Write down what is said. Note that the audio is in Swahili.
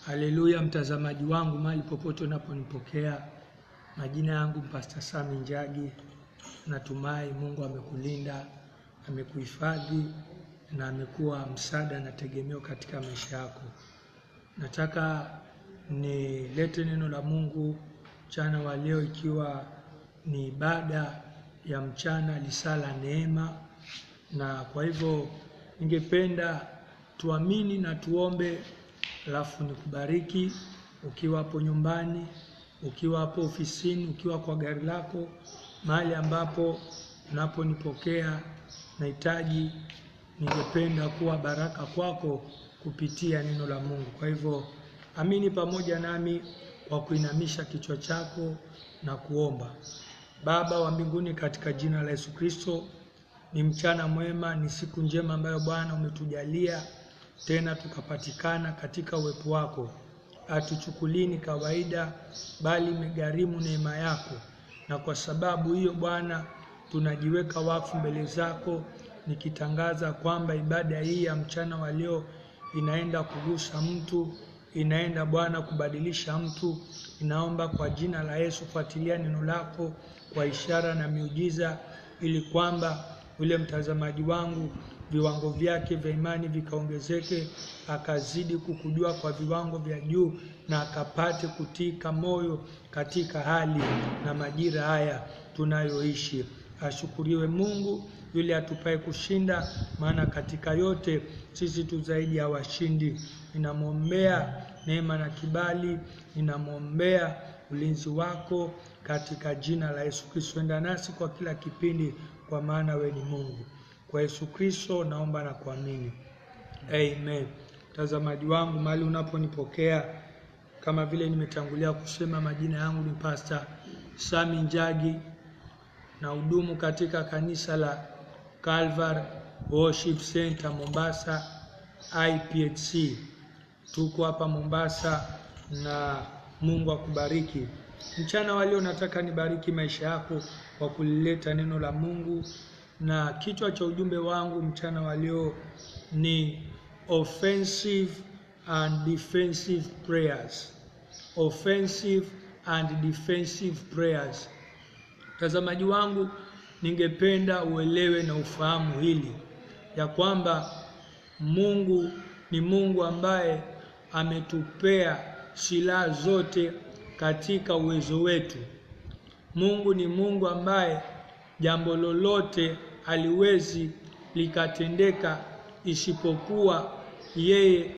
Haleluya, mtazamaji wangu mahali popote unaponipokea. Majina yangu Pastor Sami Njagi. Natumai Mungu amekulinda, amekuhifadhi na amekuwa msaada na tegemeo katika maisha yako. Nataka nilete neno la Mungu mchana wa leo, ikiwa ni ibada ya mchana, lisala neema. Na kwa hivyo ningependa tuamini na tuombe, alafu nikubariki ukiwa hapo nyumbani, ukiwa hapo ofisini, ukiwa kwa gari lako, mahali ambapo unaponipokea. Nahitaji, ningependa kuwa baraka kwako kupitia neno la Mungu. Kwa hivyo amini pamoja nami kwa kuinamisha kichwa chako na kuomba. Baba wa mbinguni, katika jina la Yesu Kristo, ni mchana mwema, ni siku njema ambayo Bwana umetujalia tena tukapatikana katika uwepo wako. Hatuchukulini kawaida, bali imegharimu neema yako. Na kwa sababu hiyo Bwana, tunajiweka wakfu mbele zako, nikitangaza kwamba ibada hii ya mchana wa leo inaenda kugusa mtu, inaenda Bwana kubadilisha mtu. Inaomba kwa jina la Yesu, fuatilia neno lako kwa ishara na miujiza, ili kwamba yule mtazamaji wangu viwango vyake vya imani vikaongezeke, akazidi kukujua kwa viwango vya juu, na akapate kutika moyo katika hali na majira haya tunayoishi. Ashukuriwe Mungu yule atupaye kushinda, maana katika yote sisi tu zaidi ya washindi. Ninamwombea neema na kibali, ninamwombea ulinzi wako katika jina la Yesu Kristo. Enda nasi kwa kila kipindi, kwa maana wewe ni Mungu. Kwa Yesu Kristo naomba na kuamini. Amen. Mtazamaji wangu mahali unaponipokea, kama vile nimetangulia kusema, majina yangu ni Pastor Sami Njagi, na hudumu katika kanisa la Calvary Worship Center Mombasa IPHC. Tuko hapa Mombasa, na Mungu akubariki. Mchana wa leo nataka nibariki maisha yako kwa kulileta neno la Mungu, na kichwa cha ujumbe wangu mchana wa leo ni offensive and defensive prayers. Offensive and defensive prayers. Mtazamaji wangu, ningependa uelewe na ufahamu hili, ya kwamba Mungu ni Mungu ambaye ametupea silaha zote katika uwezo wetu. Mungu ni Mungu ambaye jambo lolote haliwezi likatendeka isipokuwa yeye